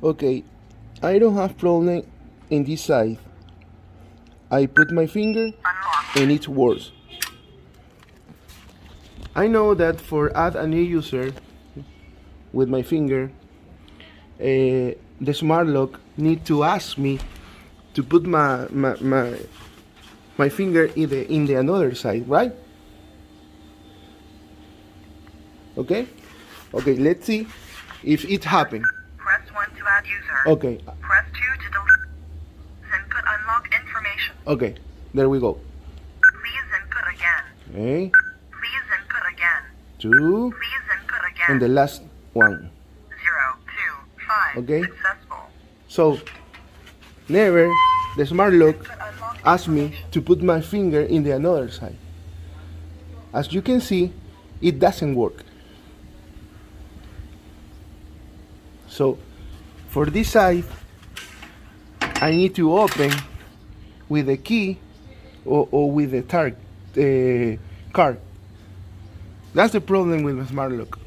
Okay, I don't have problem in this side. I put my finger and it works. I know that for add a new user with my finger, the smart lock need to ask me to put my finger in the another side, right? Okay, let's see if it happened. Press 1 to add user. Okay, Press 2 to delete. Input unlock information. okay, there we go. Please input again. Okay, Please input again. 2 Please input again. and the last one. 0, 2, 5. Okay. Successful. So never the smart lock Input unlock asked me information. to put my finger in the another side. As you can see, it doesn't work. So for this side, I need to open with a key or with a card. That's the problem with the smart lock.